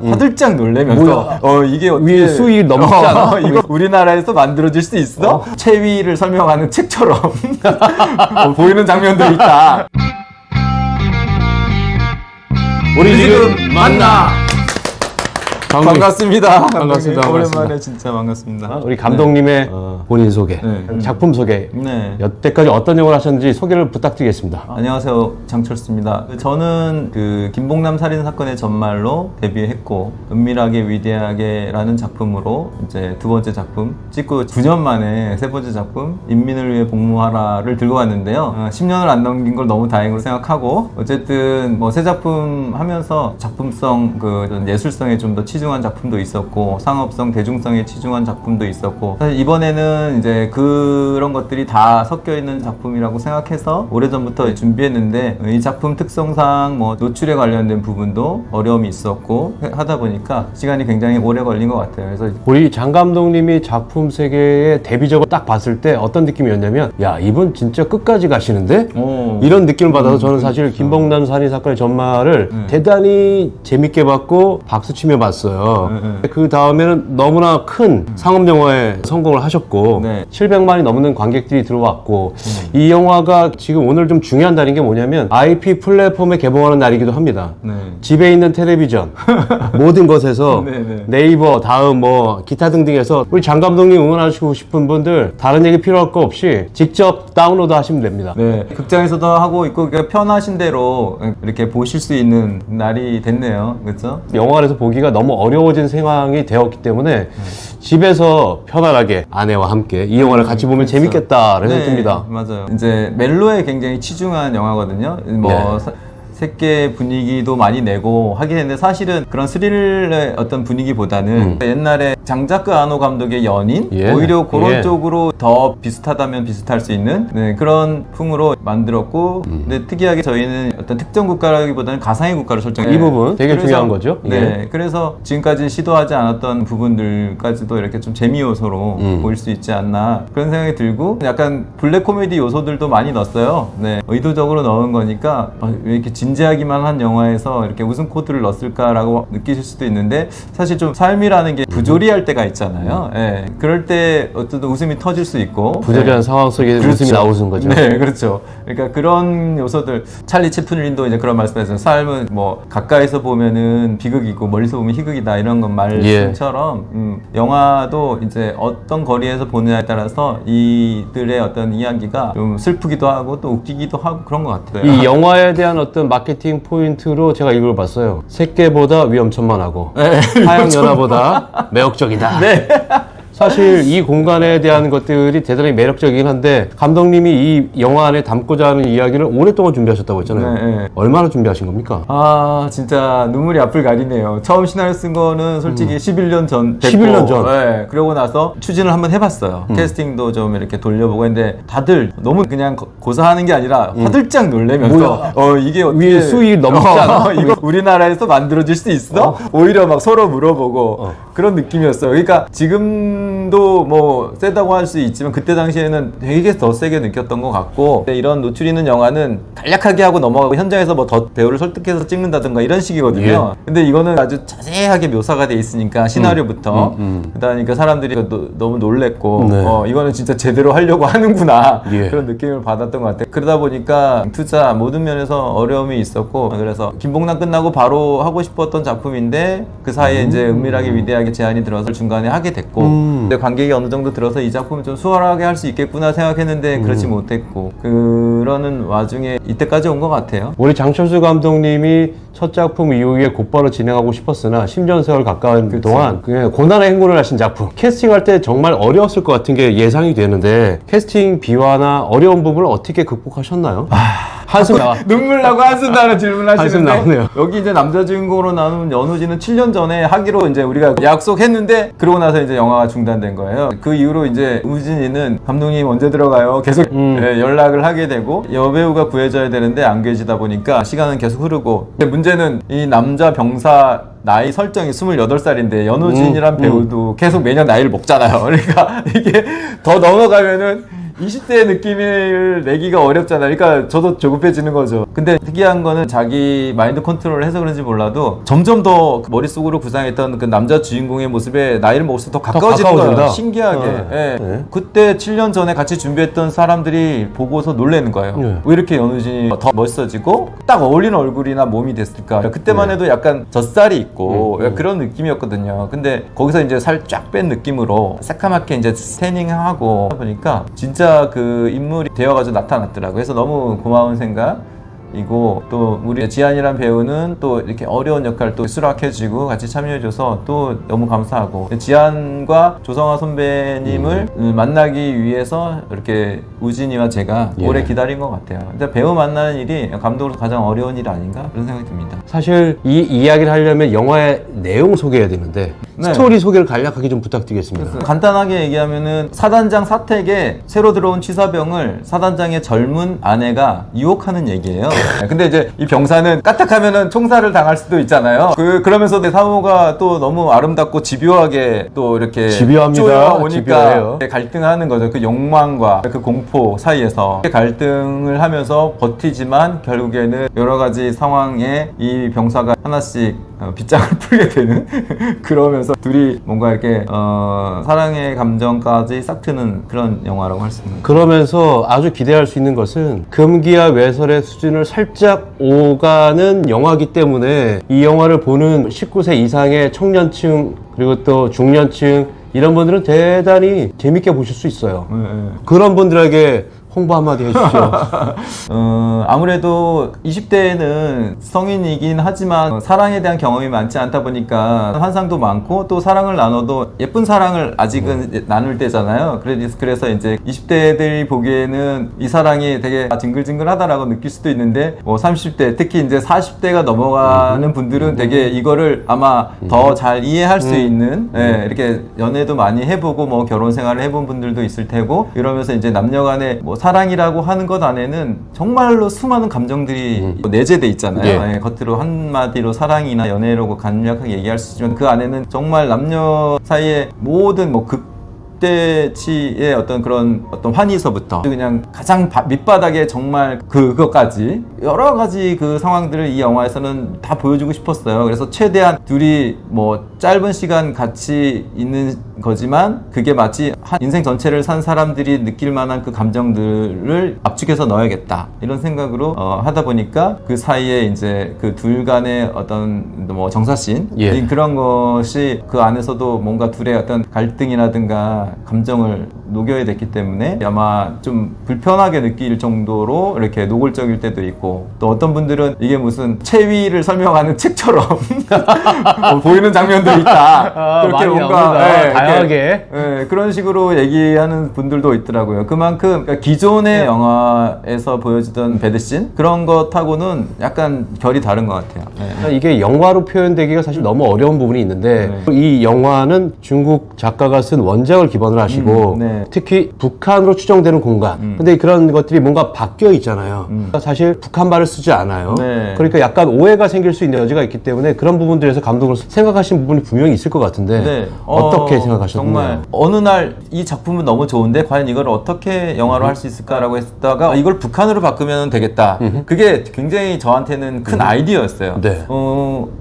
화들짝 놀래면서 이게 어떻게 위에 수위 넘지 않아? 이거 우리나라에서 만들어질 수 있어? 체위를 설명하는 책처럼 보이는 장면도 있다. 우리 지금 만나. 반갑습니다. 반갑습니다. 오랜만에 진짜 반갑습니다. 우리 감독님의 본인 소개, 작품 소개, 네. 여태까지 어떤 영화를 하셨는지 소개를 부탁드리겠습니다. 안녕하세요, 장철수입니다. 저는 그 김봉남 살인 사건의 전말로 데뷔했고 은밀하게 위대하게라는 작품으로 이제 두 번째 작품 찍고 9년 만에 세 번째 작품 인민을 위해 복무하라를 들고 왔는데요. 10년을 안 넘긴 걸 너무 다행으로 생각하고 어쨌든 뭐 새 작품 하면서 작품성 그 예술성에 좀 더 치중한 작품도 있었고 상업성, 대중성에 치중한 작품도 있었고 사실 이번에는 이제 그런 것들이 다 섞여 있는 작품이라고 생각해서 오래전부터 준비했는데 이 작품 특성상 뭐 노출에 관련된 부분도 어려움이 있었고 하다 보니까 시간이 굉장히 오래 걸린 것 같아요. 그래서 우리 장 감독님이 작품 세계의 데뷔작을 딱 봤을 때 어떤 느낌이었냐면 야 이분 진짜 끝까지 가시는데? 이런 느낌을 받아서 저는 사실 김봉남 살인 사건의 전말을 대단히 재밌게 봤고 박수치며 봤어요. 그 다음에는 너무나 큰 상업 영화에 성공을 하셨고 700만이 넘는 관객들이 들어왔고 이 영화가 지금 오늘 좀 중요한 날인 게 뭐냐면 IP 플랫폼에 개봉하는 날이기도 합니다. 집에 있는 텔레비전 모든 것에서 네이버 다음 뭐 기타 등등해서 우리 장 감독님 응원하시고 싶은 분들 다른 얘기 필요할 거 없이 직접 다운로드 하시면 됩니다. 네, 극장에서도 하고 있고 편하신 대로 이렇게 보실 수 있는 날이 됐네요. 그렇죠? 영화관에서 보기가 너무 어려워진 상황이 되었기 때문에 집에서 편안하게 아내와 함께 이 영화를 같이 보면 재밌겠다라는 생각이 듭니다. 맞아요. 이제 멜로에 굉장히 치중한 영화거든요. 뭐 새끼 분위기도 많이 내고 하긴 했는데 사실은 그런 스릴의 어떤 분위기보다는 옛날에 장자크 아노 감독의 연인 오히려 그런 쪽으로 더 비슷하다면 비슷할 수 있는 그런 풍으로 만들었고 근데 특이하게 저희는 어떤 특정 국가라기보다는 가상의 국가를 설정해요. 이 부분 되게 중요한 거죠. 네, 그래서 지금까지 시도하지 않았던 부분들까지도 이렇게 좀 재미 요소로 보일 수 있지 않나 그런 생각이 들고 약간 블랙 코미디 요소들도 많이 넣었어요. 네, 의도적으로 넣은 거니까 왜 이렇게 진지하기만 한 영화에서 이렇게 웃음 코드를 넣었을까라고 느끼실 수도 있는데 사실 좀 삶이라는 게 부조리할 때가 있잖아요. 네, 그럴 때 어떤 웃음이 터질 수 있고 부조리한 상황 속에 웃음이 나오는 거죠. 네, 그렇죠. 그러니까 그런 요소들 찰리 채플린도 이제 그런 말씀하셨어요. 삶은 뭐 가까이서 보면은 비극이고 멀리서 보면 희극이다 이런 건 말씀처럼 영화도 이제 어떤 거리에서 보느냐에 따라서 이들의 어떤 이야기가 좀 슬프기도 하고 또 웃기기도 하고 그런 것 같아요. 이 영화에 대한 어떤 마케팅 포인트로 제가 이걸 봤어요. 새끼보다 위험천만하고 하양연화보다 매혹적이다. 사실 이 공간에 대한 것들이 대단히 매력적이긴 한데 감독님이 이 영화 안에 담고자 하는 이야기를 오랫동안 준비하셨다고 했잖아요. 얼마나 준비하신 겁니까? 아 진짜 눈물이 앞을 가리네요. 처음 시나리오 쓴 거는 솔직히 11년 전 됐고 11년 전? 네, 그러고 나서 추진을 한번 해봤어요. 캐스팅도 좀 이렇게 돌려보고 했는데 다들 너무 그냥 고사하는 게 아니라 화들짝 놀래면서 이게 어떻게 위에 수위 넘지 않아? 이거 우리나라에서 만들어질 수 있어? 오히려 막 서로 물어보고 그런 느낌이었어요. 그러니까 지금도 뭐 세다고 할 수 있지만 그때 당시에는 되게 더 세게 느꼈던 것 같고 이런 노출 있는 영화는 간략하게 하고 넘어가고 현장에서 뭐 더 배우를 설득해서 찍는다든가 이런 식이거든요. 근데 이거는 아주 자세하게 묘사가 돼 있으니까 시나리오부터 그러니까 사람들이 너무 놀랬고 이거는 진짜 제대로 하려고 하는구나 그런 느낌을 받았던 것 같아요. 그러다 보니까 투자 모든 면에서 어려움이 있었고 그래서 김봉남 끝나고 바로 하고 싶었던 작품인데 그 사이에 이제 은밀하게 위대하게 제안이 들어서 중간에 하게 됐고 근데 관객이 어느 정도 들어서 이 작품을 좀 수월하게 할 수 있겠구나 생각했는데 그렇지 못했고 그러는 와중에 이때까지 온 것 같아요. 우리 장철수 감독님이 첫 작품 이후에 곧바로 진행하고 싶었으나 10년 세월 가까운 동안 그냥 고난의 행군을 하신 작품 캐스팅할 때 정말 어려웠을 것 같은 게 예상이 되는데 캐스팅 비화나 어려운 부분을 어떻게 극복하셨나요? 한숨 나와. 눈물 나고 한숨 나는 질문을 한숨 하시는데 나오네요. 여기 이제 남자 주인공으로 나오는 연우진은 7년 전에 하기로 이제 우리가 약속했는데 그러고 나서 이제 영화가 중단된 거예요. 그 이후로 이제 우진이는 감독님 언제 들어가요? 계속 연락을 하게 되고 여배우가 구해져야 되는데 안 구해지다 보니까 시간은 계속 흐르고 문제는 이 남자 병사 나이 설정이 28살인데 연우진이란 배우도 계속 매년 나이를 먹잖아요. 그러니까 이게 더 넘어가면은 20대의 느낌을 내기가 어렵잖아요. 그러니까 저도 조급해지는 거죠. 근데 특이한 거는 자기 마인드 컨트롤을 해서 그런지 몰라도 점점 더 머릿속으로 구상했던 그 남자 주인공의 모습에 나이를 먹을수록 더 가까워지는 거예요. 신기하게. 예. 네. 그때 7년 전에 같이 준비했던 사람들이 보고서 놀라는 거예요. 네. 왜 이렇게 연우진이 더 멋있어지고 딱 어울리는 얼굴이나 몸이 됐을까. 그때만 해도 약간 젖살이 있고 그런 느낌이었거든요. 근데 거기서 이제 살 쫙 뺀 느낌으로 새까맣게 이제 스태닝하고 보니까 진짜 그 인물이 되어가지고 나타났더라고요. 그래서 너무 고마운 생각이고, 또 우리 지한이란 배우는 또 이렇게 어려운 역할 또 수락해주고 같이 참여해줘서 또 너무 감사하고, 지한과 조성아 선배님을 만나기 위해서 이렇게 우진이와 제가 오래 기다린 것 같아요. 근데 배우 만나는 일이 감독으로서 가장 어려운 일 아닌가 그런 생각이 듭니다. 사실 이 이야기를 하려면 영화의 내용 소개해야 되는데 네. 스토리 소개를 간략하게 좀 부탁드리겠습니다. 간단하게 얘기하면은 사단장 사택에 새로 들어온 취사병을 사단장의 젊은 아내가 유혹하는 얘기예요. 근데 이제 이 병사는 까딱하면은 총살을 당할 수도 있잖아요. 그러면서 내 사모가 또 너무 아름답고 집요하게 또 이렇게 집요합니다. 오니까 집요해요. 갈등하는 거죠. 그 욕망과 그 공포 사이에서 갈등을 하면서 버티지만 결국에는 여러 가지 상황에 이 병사가 하나씩 빗장을 풀게 되는 그러면서 둘이 뭔가 이렇게 사랑의 감정까지 싹 트는 그런 영화라고 할 수 있는. 그러면서 아주 기대할 수 있는 것은 금기와 외설의 수준을 살짝 오가는 영화이기 때문에 이 영화를 보는 19세 이상의 청년층 그리고 또 중년층 이런 분들은 대단히 재밌게 보실 수 있어요. 그런 분들에게 홍보 한마디 해주시죠. 아무래도 20대에는 성인이긴 하지만 사랑에 대한 경험이 많지 않다 보니까 환상도 많고 또 사랑을 나눠도 예쁜 사랑을 아직은 나눌 때잖아요. 그래서 이제 20대들이 보기에는 이 사랑이 되게 징글징글하다라고 느낄 수도 있는데, 뭐 30대 특히 이제 40대가 넘어가는 분들은 되게 이거를 아마 더 잘 이해할 수 있는, 이렇게 연애도 많이 해보고 뭐 결혼 생활을 해본 분들도 있을 테고, 이러면서 이제 남녀간의 뭐 사랑이라고 하는 것 안에는 정말로 수많은 감정들이 내재돼 있잖아요. 겉으로 한마디로 사랑이나 연애라고 간략하게 얘기할 수 있지만 그 안에는 정말 남녀 사이의 모든 뭐 극대치의 어떤 환희서부터 그냥 가장 밑바닥에 정말 그것까지 여러 가지 그 상황들을 이 영화에서는 다 보여주고 싶었어요. 그래서 최대한 둘이 뭐 짧은 시간 같이 있는 거지만 그게 마치 한 인생 전체를 산 사람들이 느낄 만한 그 감정들을 압축해서 넣어야겠다 이런 생각으로 하다 보니까 그 사이에 이제 그 둘 간의 어떤 뭐 정사씬 그런 것이 그 안에서도 뭔가 둘의 어떤 갈등이라든가 감정을 녹여야 됐기 때문에 아마 좀 불편하게 느낄 정도로 이렇게 노골적일 때도 있고, 또 어떤 분들은 이게 무슨 체위를 설명하는 책처럼 보이는 장면도 있다. 그렇게 뭔가 다양하게 그런 식으로 얘기하는 분들도 있더라고요. 그만큼 그러니까 기존의 영화에서 보여주던 배드씬 그런 것하고는 약간 결이 다른 것 같아요. 이게 영화로 표현되기가 사실 너무 어려운 부분이 있는데 이 영화는 중국 작가가 쓴 원작을 기본으로 하시고 특히 북한으로 추정되는 공간 근데 그런 것들이 뭔가 바뀌어 있잖아요. 사실 북한말을 쓰지 않아요. 그러니까 약간 오해가 생길 수 있는 여지가 있기 때문에 그런 부분들에서 감독으로 생각하신 부분이 분명히 있을 것 같은데 어떻게 생각하셨나요? 정말 어느 날 이 작품은 너무 좋은데 과연 이걸 어떻게 영화로 할 수 있을까라고 했다가 이걸 북한으로 바꾸면 되겠다. 그게 굉장히 저한테는 큰 아이디어였어요.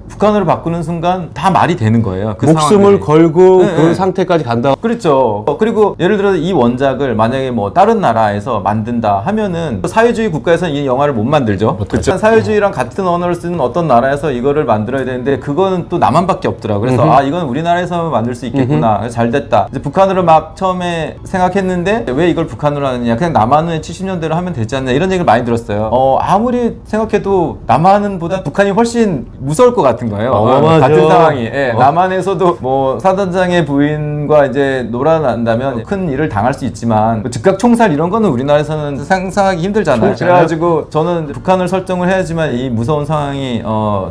북한으로 바꾸는 순간 다 말이 되는 거예요. 그 목숨을 걸고 그 상태까지 간다. 그렇죠. 그리고 예를 들어서 이 원작을 만약에 뭐 다른 나라에서 만든다 하면은 사회주의 국가에서는 이 영화를 못 만들죠. 그렇죠. 사회주의랑 같은 언어를 쓰는 어떤 나라에서 이거를 만들어야 되는데 그거는 또 남한밖에 없더라고요. 그래서 이건 우리나라에서 만들 수 있겠구나. 그래서 잘 됐다. 이제 북한으로 막 처음에 생각했는데 왜 이걸 북한으로 하느냐. 그냥 남한은 70년대로 하면 되지 않냐. 이런 얘기를 많이 들었어요. 아무리 생각해도 남한은 보다 북한이 훨씬 무서울 것 같은 거예요. 같은 상황이. 남한에서도 뭐 사단장의 부인과 이제 놀아난다면 큰 일을 당할 수 있지만 즉각 총살 이런 거는 우리나라에서는 상상하기 힘들잖아요. 그래가지고 저는 북한을 설정을 해야지만 이 무서운 상황이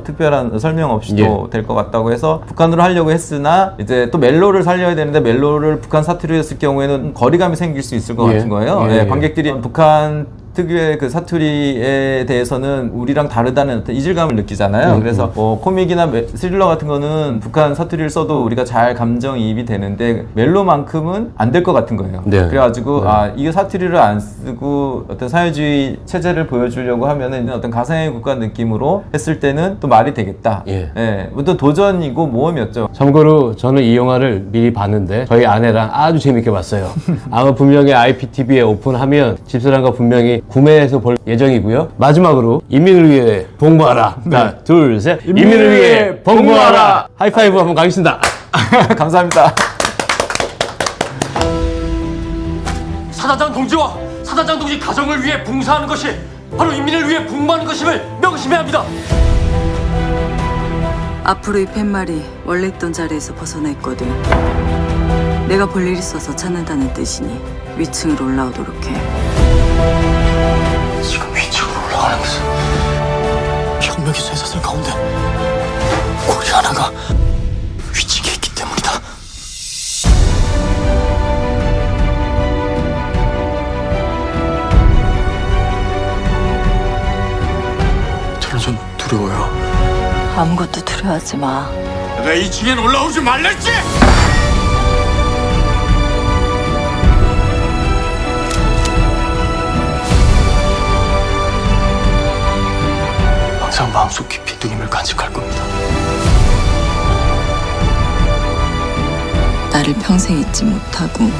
특별한 설명 없이도 될 것 같다고 해서 북한으로 하려고 했으나 이제 또 멜로를 살려야 되는데 멜로를 북한 사투리로 했을 경우에는 거리감이 생길 수 있을 것 같은 거예요. 관객들이 북한 특유의 그 사투리에 대해서는 우리랑 다르다는 어떤 이질감을 느끼잖아요. 그래서 뭐 코믹이나 스릴러 같은 거는 북한 사투리를 써도 우리가 잘 감정이입이 되는데 멜로만큼은 안 될 것 같은 거예요. 네. 그래가지고 아 이게 사투리를 안 쓰고 어떤 사회주의 체제를 보여주려고 하면은 어떤 가상의 국가 느낌으로 했을 때는 또 말이 되겠다. 예. 어떤 도전이고 모험이었죠. 참고로 저는 이 영화를 미리 봤는데 저희 아내랑 아주 재밌게 봤어요. 아마 분명히 IPTV에 오픈하면 집사람과 분명히 구매해서 볼 예정이고요. 마지막으로 인민을 위해 복무하라. 하나, 둘, 셋. 인민을 위해 복무하라. 하이파이브 한번 가겠습니다. 감사합니다. 사단장 동지와 사단장 동지 가정을 위해 봉사하는 것이 바로 인민을 위해 복무하는 것임을 명심해야 합니다. 앞으로 이 팻말이 원래 있던 자리에서 벗어났거든. 내가 볼 일 있어서 찾는다는 뜻이니 위층으로 올라오도록 해. 지금 위층으로 올라가는 것은 혁명의 쇠사슬 가운데 고리 하나가 위층에 있기 때문이다. 전 두려워요. 아무것도 두려워하지 마. 내가 2층엔 올라오지 말랬지! 항상 마음속 깊이 누님을 간직할 겁니다. 나를 평생 잊지 못하고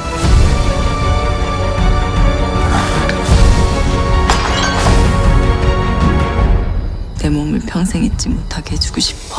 내 몸을 평생 잊지 못하게 해주고 싶어.